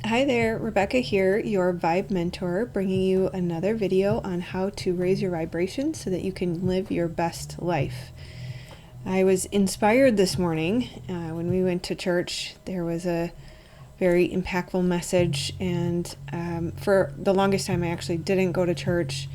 Hi there, Rebecca here, your Vibe Mentor, bringing you another video on how to raise your vibration so that you can live your best life. I was inspired this morning when we went to church. There was a very impactful message, and for the longest time I actually didn't go to church,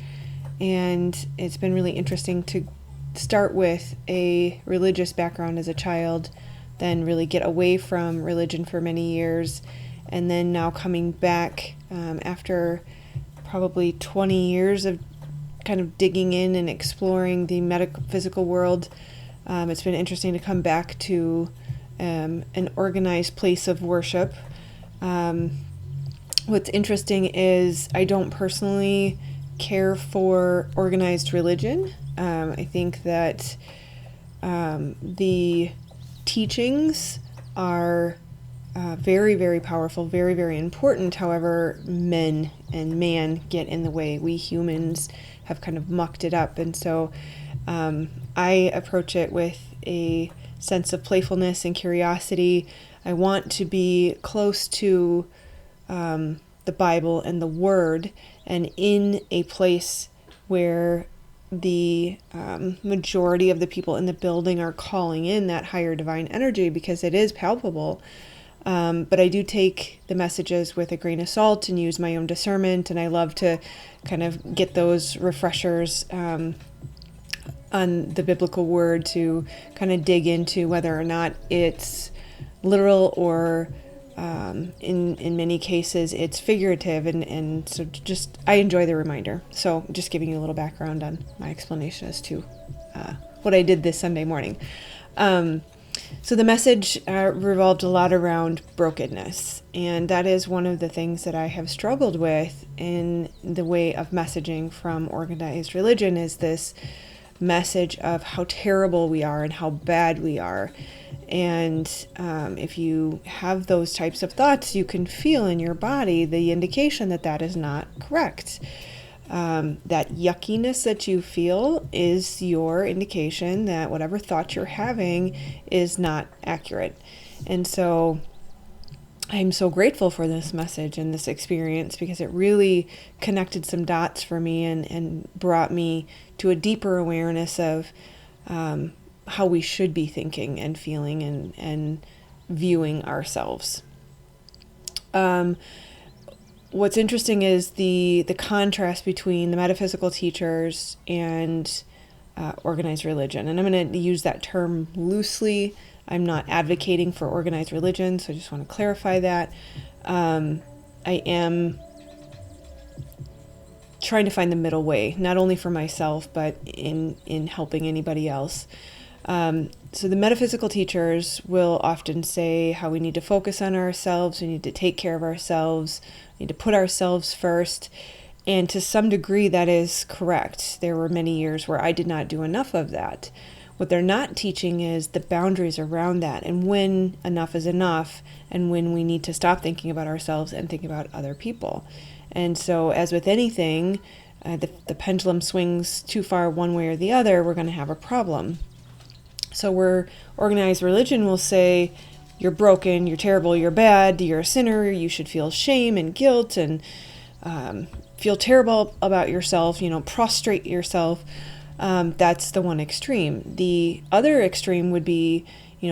and it's been really interesting to start with a religious background as a child, then really get away from religion for many years, and then now coming back after probably 20 years of kind of digging in and exploring the metaphysical world. It's been interesting to come back to an organized place of worship. What's interesting is I don't personally care for organized religion. I think that the teachings are very, very powerful, very, very important. However, men and man get in the way. We humans have kind of mucked it up. And so I approach it with a sense of playfulness and curiosity. I want to be close to the Bible and the Word, and in a place where the majority of the people in the building are calling in that higher divine energy, because it is palpable. But I do take the messages with a grain of salt and use my own discernment, and I love to kind of get those refreshers on the biblical word to kind of dig into whether or not it's literal or in many cases it's figurative, and so just I enjoy the reminder. So just giving you a little background on my explanation as to what I did this Sunday morning. So the message revolved a lot around brokenness, and that is one of the things that I have struggled with in the way of messaging from organized religion, is this message of how terrible we are and how bad we are. And if you have those types of thoughts, you can feel in your body the indication that that is not correct. That yuckiness that you feel is your indication that whatever thought you're having is not accurate. And so I'm so grateful for this message and this experience, because it really connected some dots for me and brought me to a deeper awareness of how we should be thinking and feeling and viewing ourselves. What's interesting is the contrast between the metaphysical teachers and organized religion. And I'm going to use that term loosely. I'm not advocating for organized religion, so I just want to clarify that. I am trying to find the middle way, not only for myself, but in helping anybody else. So the metaphysical teachers will often say how we need to focus on ourselves, we need to take care of ourselves, we need to put ourselves first. And to some degree that is correct. There were many years where I did not do enough of that. What they're not teaching is the boundaries around that, and when enough is enough, and when we need to stop thinking about ourselves and think about other people. And so, as with anything, the pendulum swings too far one way or the other, we're going to have a problem. So where organized religion will say, you're broken, you're terrible, you're bad, you're a sinner, you should feel shame and guilt and feel terrible about yourself, prostrate yourself. That's the one extreme. The other extreme would be,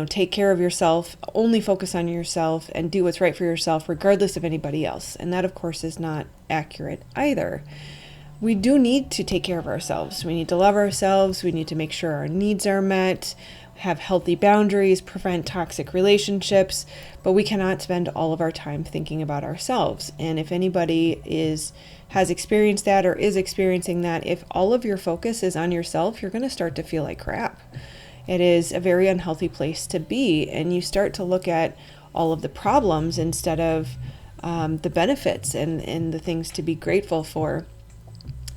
take care of yourself, only focus on yourself, and do what's right for yourself regardless of anybody else. And that, of course, is not accurate either. We do need to take care of ourselves. We need to love ourselves. We need to make sure our needs are met, have healthy boundaries, prevent toxic relationships, but we cannot spend all of our time thinking about ourselves. And if anybody has experienced that or is experiencing that, if all of your focus is on yourself, you're going to start to feel like crap. It is a very unhealthy place to be, and you start to look at all of the problems instead of the benefits and the things to be grateful for.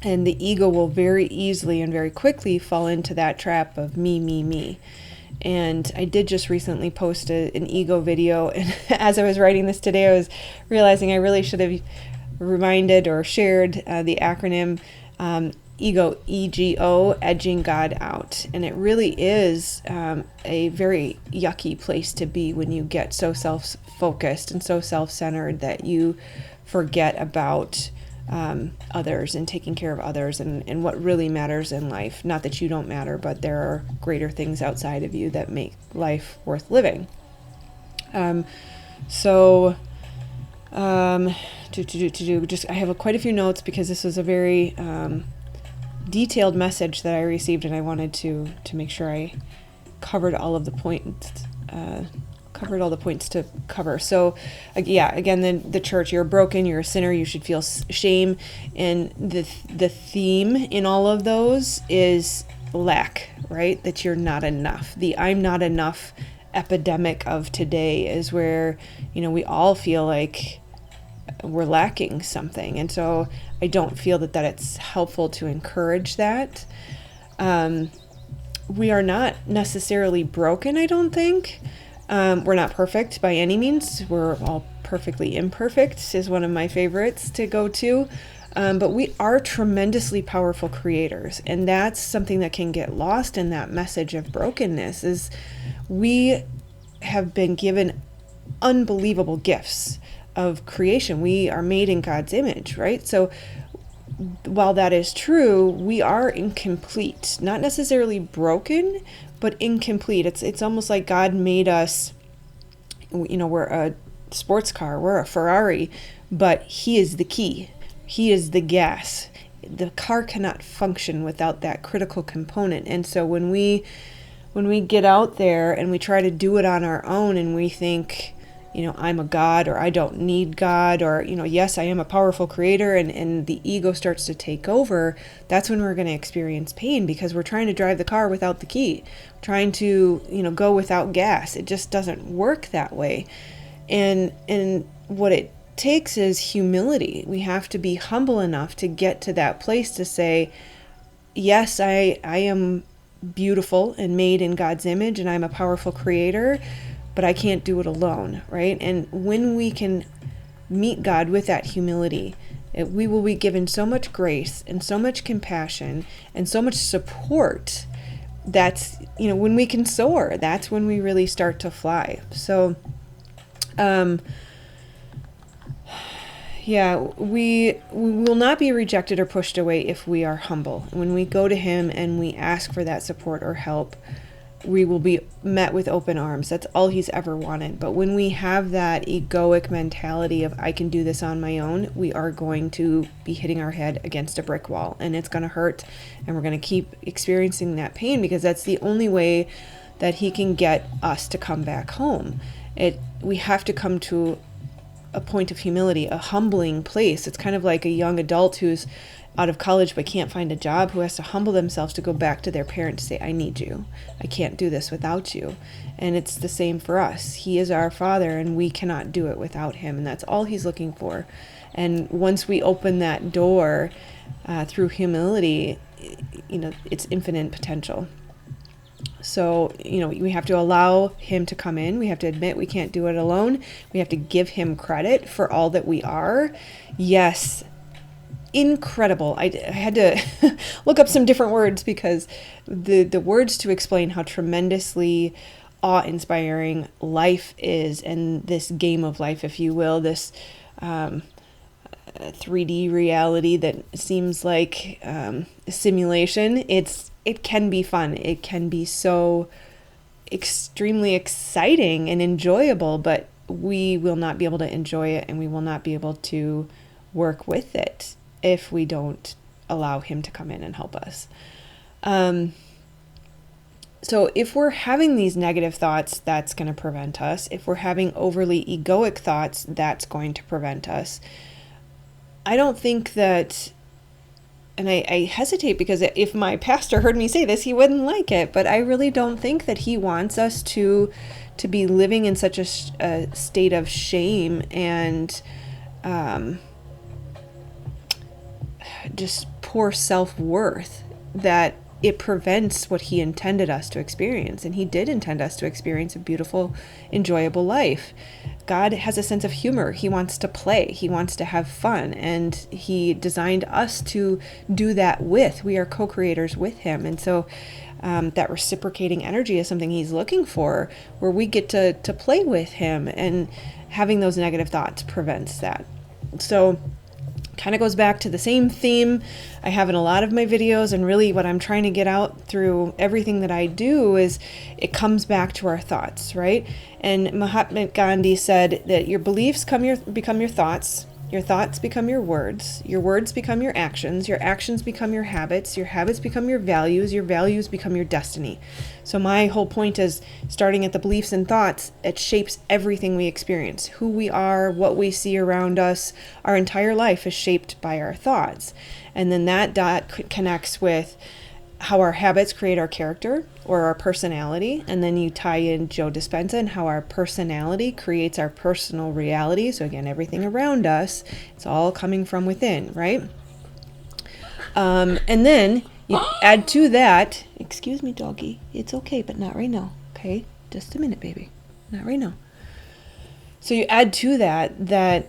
And the ego will very easily and very quickly fall into that trap of me, me, me. And I did just recently post an ego video, and as I was writing this today, I was realizing I really should have reminded or shared the acronym ego, edging God out. And it really is a very yucky place to be when you get so self-focused and so self-centered that you forget about others and taking care of others and what really matters in life. Not that you don't matter, but there are greater things outside of you that make life worth living. Just I have quite a few notes because this was a very detailed message that I received, and I wanted to make sure I covered all of the points. Covered all the points to cover. So, again, the church, you're broken, you're a sinner, you should feel shame, and the theme in all of those is lack, right? That you're not enough. The I'm not enough epidemic of today is where, we all feel like we're lacking something. And so I don't feel that it's helpful to encourage that. We are not necessarily broken, I don't think. We're not perfect by any means. We're all perfectly imperfect is one of my favorites to go to. But we are tremendously powerful creators. And that's something that can get lost in that message of brokenness is we have been given unbelievable gifts of creation. We are made in God's image, right? So while that is true, we are incomplete, not necessarily broken, but incomplete. It's almost like God made us, we're a sports car, we're a Ferrari, but He is the key. He is the gas. The car cannot function without that critical component. And so when we get out there and we try to do it on our own and we think, I'm a God, or I don't need God, or, yes, I am a powerful creator, and the ego starts to take over, that's when we're going to experience pain because we're trying to drive the car without the key, trying to, go without gas. It just doesn't work that way. And what it takes is humility. We have to be humble enough to get to that place to say, yes, I am beautiful and made in God's image, and I'm a powerful creator, but I can't do it alone, right? And when we can meet God with that humility, we will be given so much grace and so much compassion and so much support. That's, when we can soar, that's when we really start to fly. So, we will not be rejected or pushed away if we are humble. When we go to Him and we ask for that support or help, we will be met with open arms. That's all He's ever wanted. But when we have that egoic mentality of I can do this on my own, we are going to be hitting our head against a brick wall, and it's going to hurt, and we're going to keep experiencing that pain because that's the only way that He can get us to come back home. We have to come to a point of humility, a humbling place. It's kind of like a young adult who's out of college but can't find a job, who has to humble themselves to go back to their parents and say, I need you. I can't do this without you. And it's the same for us. He is our Father, and we cannot do it without Him. And that's all He's looking for. And once we open that door through humility, it's infinite potential. So, we have to allow Him to come in. We have to admit we can't do it alone. We have to give Him credit for all that we are. Yes, incredible. I had to look up some different words because the words to explain how tremendously awe-inspiring life is, and this game of life, if you will, this 3D reality that seems like a simulation. It can be fun. It can be so extremely exciting and enjoyable, but we will not be able to enjoy it, and we will not be able to work with it if we don't allow Him to come in and help us. So if we're having these negative thoughts, that's going to prevent us. If we're having overly egoic thoughts, that's going to prevent us. I don't think that, and I hesitate because if my pastor heard me say this, he wouldn't like it, but I really don't think that he wants us to be living in such a state of shame and just poor self-worth that it prevents what He intended us to experience. And He did intend us to experience a beautiful, enjoyable life. God has a sense of humor. He wants to play. He wants to have fun. And he designed us to do that with. We are co-creators with him. And so that reciprocating energy is something he's looking for, where we get to play with him. And having those negative thoughts prevents that. So kind of goes back to the same theme I have in a lot of my videos, and really what I'm trying to get out through everything that I do is it comes back to our thoughts, right? And Mahatma Gandhi said that your beliefs become your thoughts become your words become your actions become your habits become your values become your destiny. So my whole point is, starting at the beliefs and thoughts, it shapes everything we experience, who we are, what we see around us. Our entire life is shaped by our thoughts. And then that dot connects with how our habits create our character or our personality. And then you tie in Joe Dispenza and how our personality creates our personal reality. So again, everything around us, it's all coming from within, right? And then you add to that, excuse me, doggy, it's okay, but not right now. Okay, just a minute, baby, not right now. So you add to that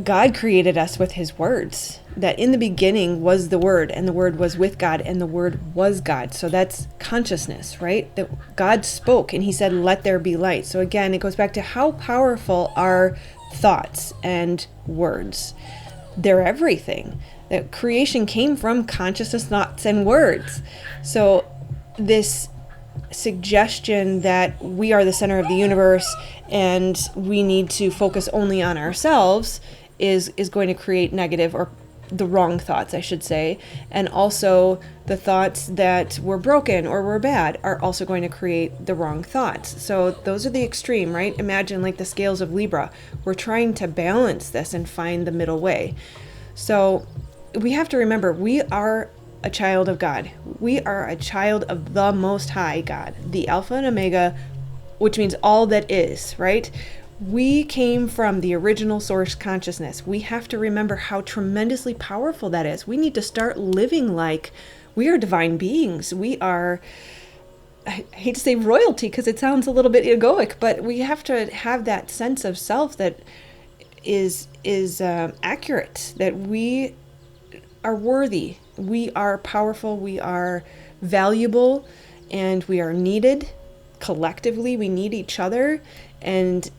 God created us with his words, that in the beginning was the Word, and the Word was with God, and the Word was God. So that's consciousness, right? That God spoke and he said, let there be light. So again, it goes back to how powerful are thoughts and words. They're everything. That creation came from consciousness, thoughts, and words. So this suggestion that we are the center of the universe and we need to focus only on ourselves is going to create negative, or the wrong thoughts, I should say. And also the thoughts that we're broken or we're bad are also going to create the wrong thoughts. So those are the extreme, right? Imagine like the scales of Libra. We're trying to balance this and find the middle way. So we have to remember, we are a child of God. We are a child of the Most High God, the Alpha and Omega, which means all that is, right? We came from the original source consciousness. We have to remember how tremendously powerful that is. We need to start living like we are divine beings. We are, I hate to say royalty because it sounds a little bit egoic, but we have to have that sense of self that is accurate, that we are worthy, we are powerful, we are valuable, and we are needed. Collectively, we need each other, and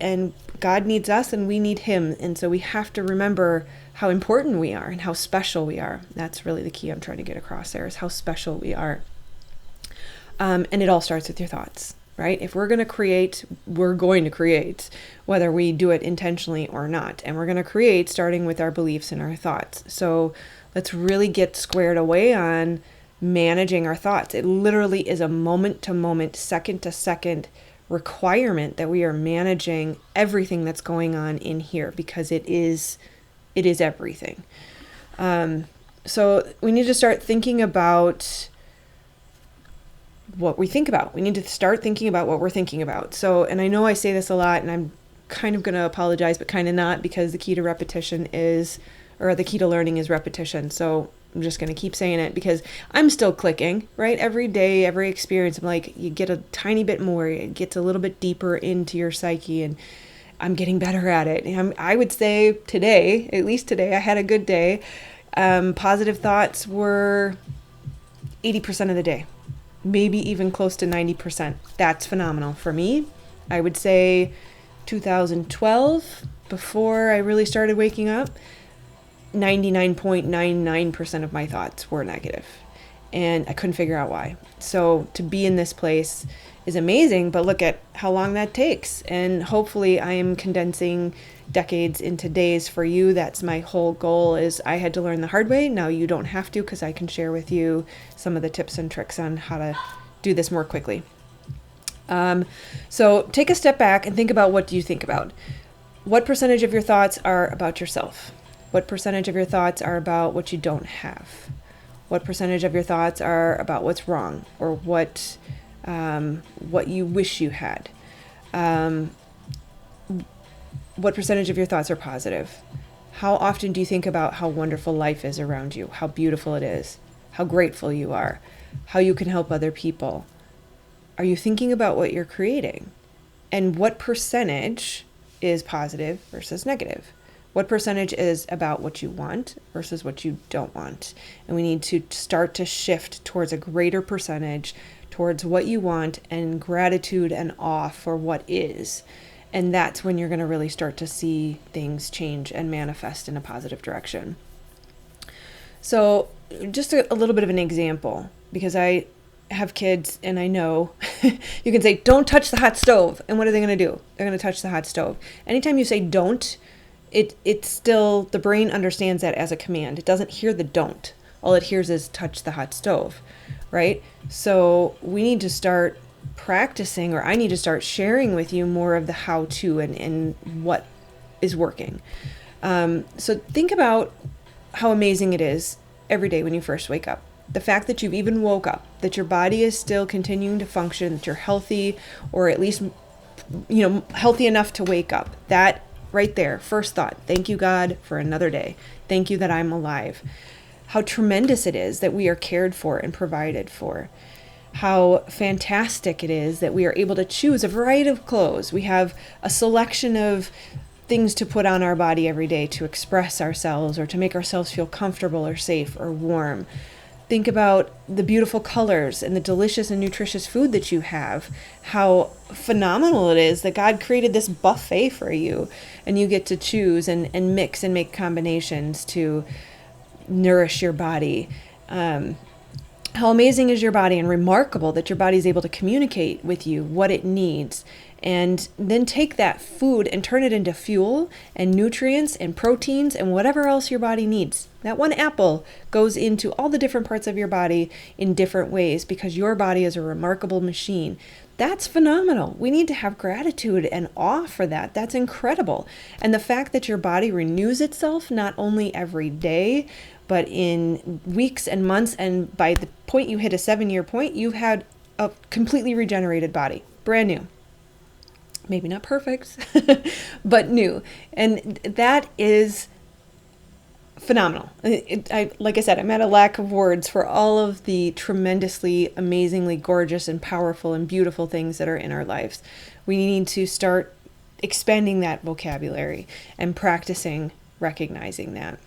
God needs us and we need him. And so we have to remember how important we are and how special we are. That's really the key I'm trying to get across there, is how special we are. And it all starts with your thoughts, right? If we're going to create, whether we do it intentionally or not. And we're going to create starting with our beliefs and our thoughts. So let's really get squared away on managing our thoughts. It literally is a moment to moment, second to second requirement that we are managing everything that's going on in here, because it is everything. So we need to start thinking about what we think about. We need to start thinking about what we're thinking about. So, and I know I say this a lot, and I'm kind of going to apologize, but kind of not, because the key to repetition is, or the key to learning is repetition. So I'm just going to keep saying it because I'm still clicking, right? Every day, every experience, I'm like, you get a tiny bit more, it gets a little bit deeper into your psyche, and I'm getting better at it. And I would say today, at least today, I had a good day. Positive thoughts were 80% of the day, maybe even close to 90%. That's phenomenal for me. I would say 2012, before I really started waking up, 99.99% of my thoughts were negative, and I couldn't figure out why. So to be in this place is amazing, but look at how long that takes. And hopefully I am condensing decades into days for you. That's my whole goal, is I had to learn the hard way. Now you don't have to, because I can share with you some of the tips and tricks on how to do this more quickly. So take a step back and think about, what do you think about? What percentage of your thoughts are about yourself? What percentage of your thoughts are about what you don't have? What percentage of your thoughts are about what's wrong, or what you wish you had? What percentage of your thoughts are positive? How often do you think about how wonderful life is around you, how beautiful it is, how grateful you are, how you can help other people? Are you thinking about what you're creating? And what percentage is positive versus negative? What percentage is about what you want versus what you don't want? And we need to start to shift towards a greater percentage towards what you want and gratitude and awe for what is. And that's when you're going to really start to see things change and manifest in a positive direction. So just a little bit of an example, because I have kids and I know you can say, don't touch the hot stove. And what are they going to do? They're going to touch the hot stove. Anytime you say don't, it's still, the brain understands that as a command. It doesn't hear the don't. All it hears is touch the hot stove, right? So we need to start practicing, or I need to start sharing with you more of the how to and what is working. So think about how amazing it is every day when you first wake up. The fact that you've even woke up, that your body is still continuing to function, that you're healthy, or at least, healthy enough to wake up. That right there, first thought, thank you, God, for another day. Thank you that I'm alive. How tremendous it is that we are cared for and provided for. How fantastic it is that we are able to choose a variety of clothes. We have a selection of things to put on our body every day to express ourselves or to make ourselves feel comfortable or safe or warm. Think about the beautiful colors and the delicious and nutritious food that you have. How phenomenal it is that God created this buffet for you, and you get to choose and mix and make combinations to nourish your body. How amazing is your body, and remarkable that your body is able to communicate with you what it needs. And then take that food and turn it into fuel and nutrients and proteins and whatever else your body needs. That one apple goes into all the different parts of your body in different ways because your body is a remarkable machine. That's phenomenal. We need to have gratitude and awe for that. That's incredible. And the fact that your body renews itself not only every day, but in weeks and months, and by the point you hit a 7-year point, you've had a completely regenerated body, brand new. Maybe not perfect, but new. And that is phenomenal. Like I said, I'm at a lack of words for all of the tremendously, amazingly gorgeous and powerful and beautiful things that are in our lives. We need to start expanding that vocabulary and practicing recognizing that.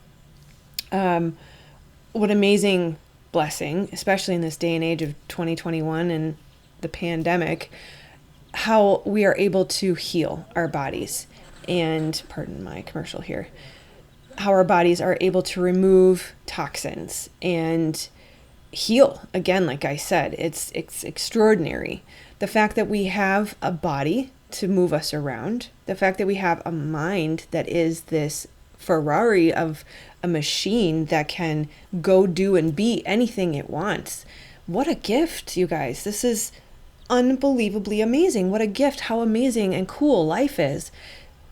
What amazing blessing, especially in this day and age of 2021 and the pandemic, how we are able to heal our bodies. And pardon my commercial here, how our bodies are able to remove toxins and heal. Again, like I said, it's extraordinary. The fact that we have a body to move us around, the fact that we have a mind that is this Ferrari of a machine that can go do and be anything it wants. What a gift, you guys. This is unbelievably amazing. What a gift. How amazing and cool life is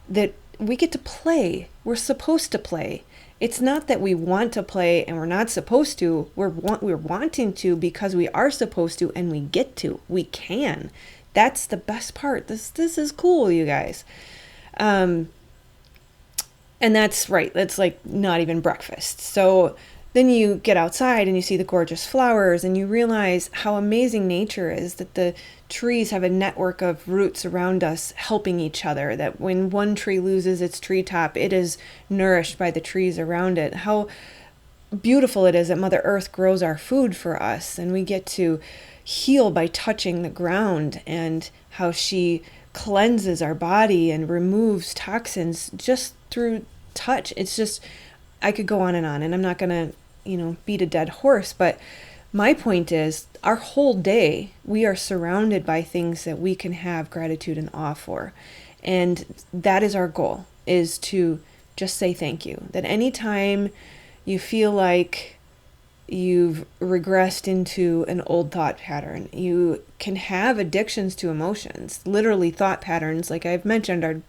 that we get to play. We're supposed to play. It's not that we want to play and we're not supposed to. We're wanting to because we are supposed to, and we get to. We can. That's the best part. This is cool, you guys. And that's right. That's like not even breakfast. So then you get outside and you see the gorgeous flowers and you realize how amazing nature is, that the trees have a network of roots around us helping each other, that when one tree loses its treetop, it is nourished by the trees around it. How beautiful it is that Mother Earth grows our food for us, and we get to heal by touching the ground, and how she cleanses our body and removes toxins just through touch. It's just, I could go on, and I'm not going to, beat a dead horse, but my point is, our whole day, we are surrounded by things that we can have gratitude and awe for. And that is our goal, is to just say thank you. That anytime you feel like you've regressed into an old thought pattern, you can have addictions to emotions. Literally thought patterns, like I've mentioned, are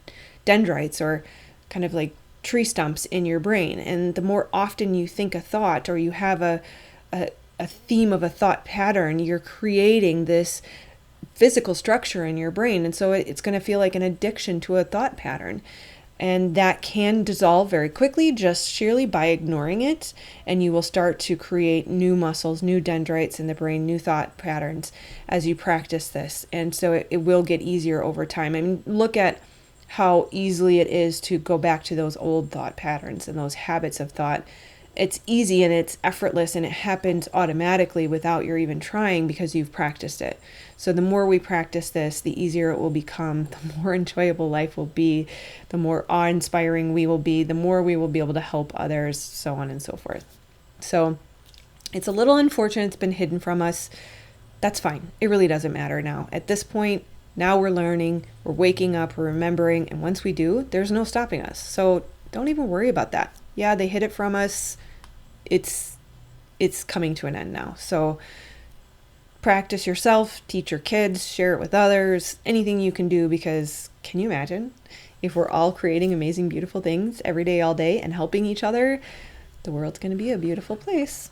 dendrites, or kind of like tree stumps in your brain. And the more often you think a thought, or you have a theme of a thought pattern, you're creating this physical structure in your brain. And so it's going to feel like an addiction to a thought pattern. And that can dissolve very quickly just sheerly by ignoring it. And you will start to create new muscles, new dendrites in the brain, new thought patterns as you practice this. And so it will get easier over time. I mean, look at how easily it is to go back to those old thought patterns and those habits of thought. It's easy and it's effortless and it happens automatically without your even trying because you've practiced it. So the more we practice this, the easier it will become, the more enjoyable life will be, the more awe-inspiring we will be, the more we will be able to help others, so on and so forth. So it's a little unfortunate it's been hidden from us. That's fine. It really doesn't matter now. At this point, now we're learning, we're waking up, we're remembering, and once we do, there's no stopping us. So don't even worry about that. Yeah, they hid it from us. It's coming to an end now. So practice yourself, teach your kids, share it with others, anything you can do, because can you imagine if we're all creating amazing, beautiful things every day, all day, and helping each other? The world's going to be a beautiful place.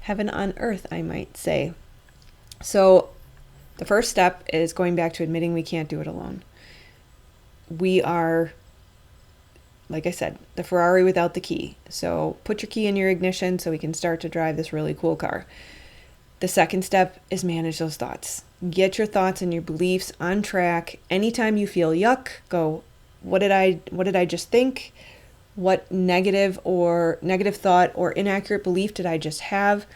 Heaven on earth, I might say. So the first step is going back to admitting we can't do it alone. We are, like I said, the Ferrari without the key. So put your key in your ignition so we can start to drive this really cool car. The second step is manage those thoughts. Get your thoughts and your beliefs on track. Anytime you feel yuck, go, what did I just think? What negative thought or inaccurate belief did I just have?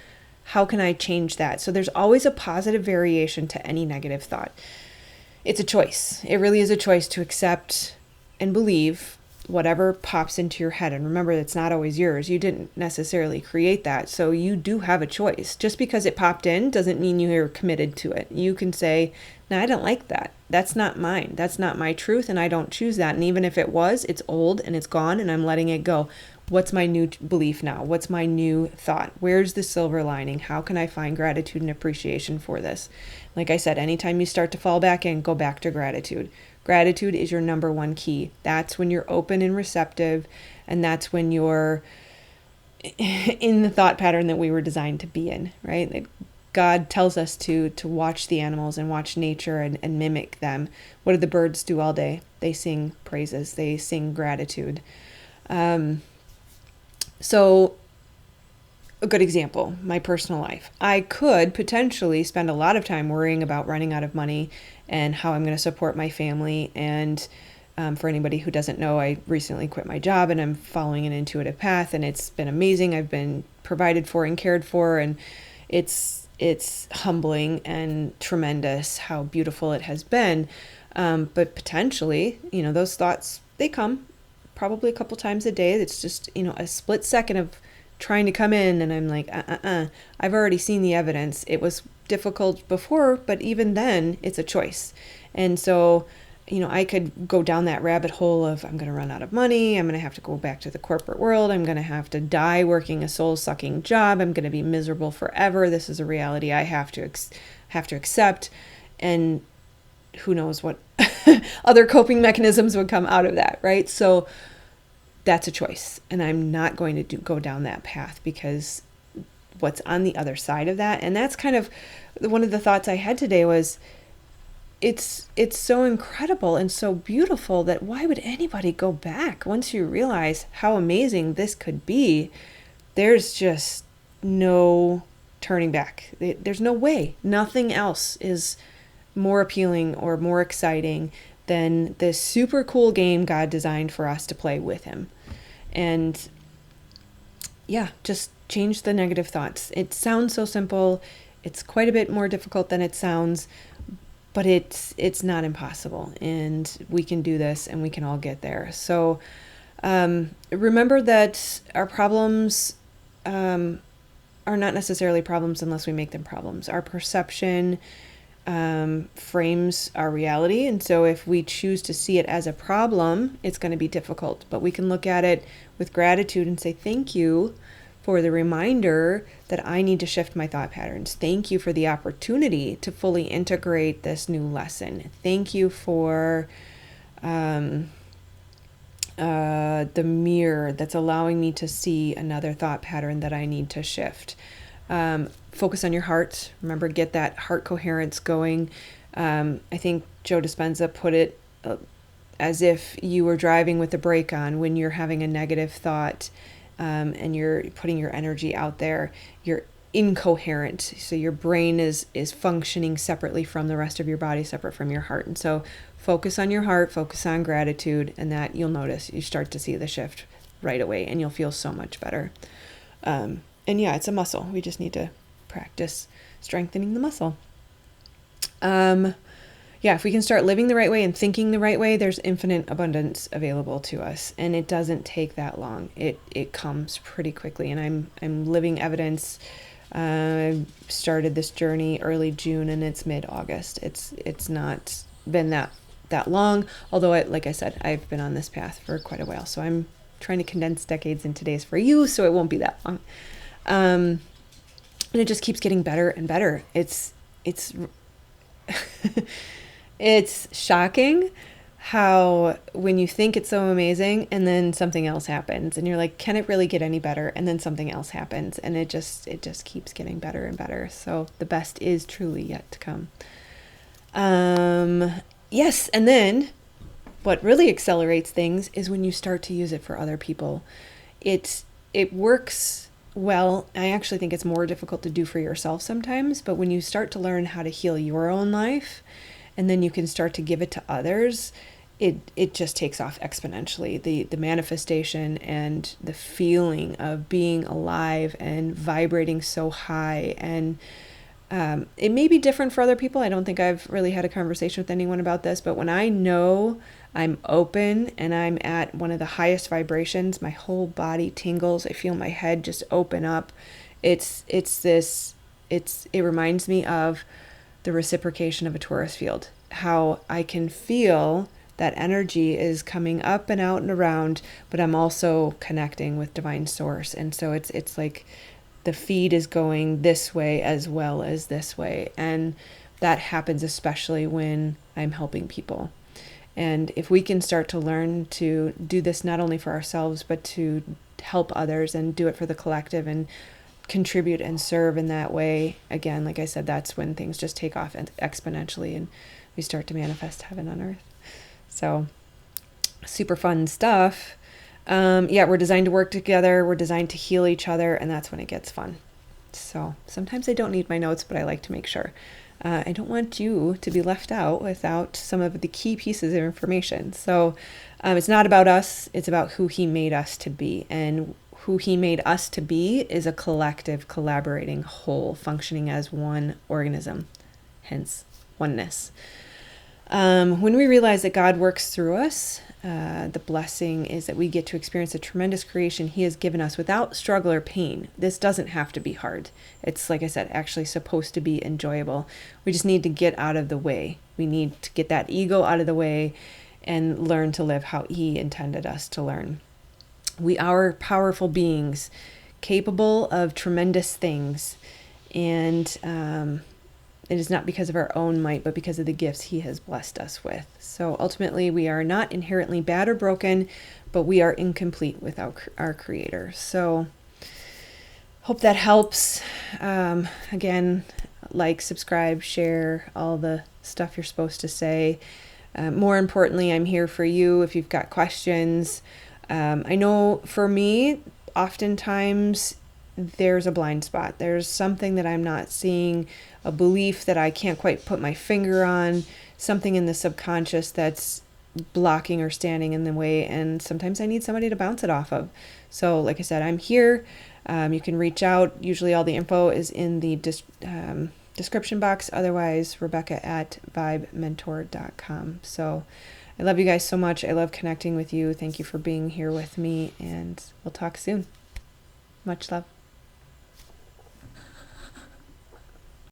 How can I change that? So there's always a positive variation to any negative thought. It's a choice. It really is a choice to accept and believe whatever pops into your head. And remember, it's not always yours. You didn't necessarily create that. So you do have a choice. Just because it popped in doesn't mean you're committed to it. You can say, no, I don't like that. That's not mine. That's not my truth. And I don't choose that. And even if it was, it's old and it's gone and I'm letting it go. What's my new belief now? What's my new thought? Where's the silver lining? How can I find gratitude and appreciation for this? Like I said, anytime you start to fall back in, go back to gratitude. Gratitude is your number one key. That's when you're open and receptive, and that's when you're in the thought pattern that we were designed to be in, right? Like God tells us to watch the animals and watch nature and mimic them. What do the birds do all day? They sing praises. They sing gratitude. So a good example, my personal life. I could potentially spend a lot of time worrying about running out of money and how I'm going to support my family. And for anybody who doesn't know, I recently quit my job and I'm following an intuitive path, and it's been amazing. I've been provided for and cared for, and it's humbling and tremendous how beautiful it has been. But potentially, those thoughts, they come probably a couple times a day. It's just, a split second of trying to come in, and I'm like, I've already seen the evidence. It was difficult before, but even then it's a choice. And so, I could go down that rabbit hole of I'm going to run out of money. I'm going to have to go back to the corporate world. I'm going to have to die working a soul-sucking job. I'm going to be miserable forever. This is a reality I have to accept. And who knows what other coping mechanisms would come out of that, right? So that's a choice. And I'm not going to go down that path, because what's on the other side of that, and that's kind of one of the thoughts I had today, was it's so incredible and so beautiful that why would anybody go back? Once you realize how amazing this could be, there's just no turning back. There's no way. Nothing else is more appealing or more exciting than this super cool game God designed for us to play with him. And yeah, just change the negative thoughts. It sounds so simple. It's quite a bit more difficult than it sounds, but it's not impossible, and we can do this and we can all get there. So remember that our problems are not necessarily problems unless we make them problems. Our perception frames our reality. And so if we choose to see it as a problem, it's going to be difficult. But we can look at it with gratitude and say, thank you for the reminder that I need to shift my thought patterns. Thank you for the opportunity to fully integrate this new lesson. Thank you for the mirror that's allowing me to see another thought pattern that I need to shift. Focus on your heart. Remember, get that heart coherence going. I think Joe Dispenza put it as if you were driving with the brake on when you're having a negative thought, and you're putting your energy out there. You're incoherent. So your brain is functioning separately from the rest of your body, separate from your heart. And so focus on your heart, focus on gratitude, and that you'll notice you start to see the shift right away, and you'll feel so much better. And yeah, it's a muscle. We just need to practice strengthening the muscle. Yeah, if we can start living the right way and thinking the right way, there's infinite abundance available to us, and it doesn't take that long. It comes pretty quickly, and I'm living evidence. I started this journey early June, and it's mid-August. It's not been that long, although like I said, I've been on this path for quite a while. So I'm trying to condense decades into days for you, so it won't be that long. And it just keeps getting better and better. It's it's shocking how when you think it's so amazing and then something else happens and you're like, can it really get any better? And then something else happens, and it just keeps getting better and better. So the best is truly yet to come. Yes. And then what really accelerates things is when you start to use it for other people. It works well. I actually think it's more difficult to do for yourself sometimes, but when you start to learn how to heal your own life, and then you can start to give it to others, it just takes off exponentially. The manifestation and the feeling of being alive and vibrating so high. And it may be different for other people. I don't think I've really had a conversation with anyone about this, but when I know I'm open and I'm at one of the highest vibrations, my whole body tingles. I feel my head just open up. It reminds me of the reciprocation of a torus field, how I can feel that energy is coming up and out and around, but I'm also connecting with divine source. And so it's like the feed is going this way as well as this way. And that happens especially when I'm helping people. And if we can start to learn to do this not only for ourselves, but to help others and do it for the collective and contribute and serve in that way, again, like I said, that's when things just take off exponentially and we start to manifest heaven on earth. So super fun stuff. We're designed to work together. We're designed to heal each other, and that's when it gets fun. So sometimes I don't need my notes, but I like to make sure. I don't want you to be left out without some of the key pieces of information. So it's not about us. It's about who he made us to be. And who he made us to be is a collective, collaborating whole, functioning as one organism, hence oneness. When we realize that God works through us, the blessing is that we get to experience the tremendous creation he has given us without struggle or pain. This doesn't have to be hard. It's, like I said, actually supposed to be enjoyable. We just need to get out of the way. We need to get that ego out of the way and learn to live how he intended us to learn. We are powerful beings, capable of tremendous things, and it is not because of our own might, but because of the gifts he has blessed us with. So ultimately, we are not inherently bad or broken, but we are incomplete without our Creator. So hope that helps. Again, like, subscribe, share, all the stuff you're supposed to say. More importantly, I'm here for you if you've got questions. I know for me, oftentimes there's a blind spot. There's something that I'm not seeing, a belief that I can't quite put my finger on, something in the subconscious that's blocking or standing in the way, and sometimes I need somebody to bounce it off of. So like I said, I'm here. You can reach out. Usually all the info is in the description box. Otherwise, Rebecca@vibementor.com. So I love you guys so much. I love connecting with you. Thank you for being here with me, and we'll talk soon. Much love.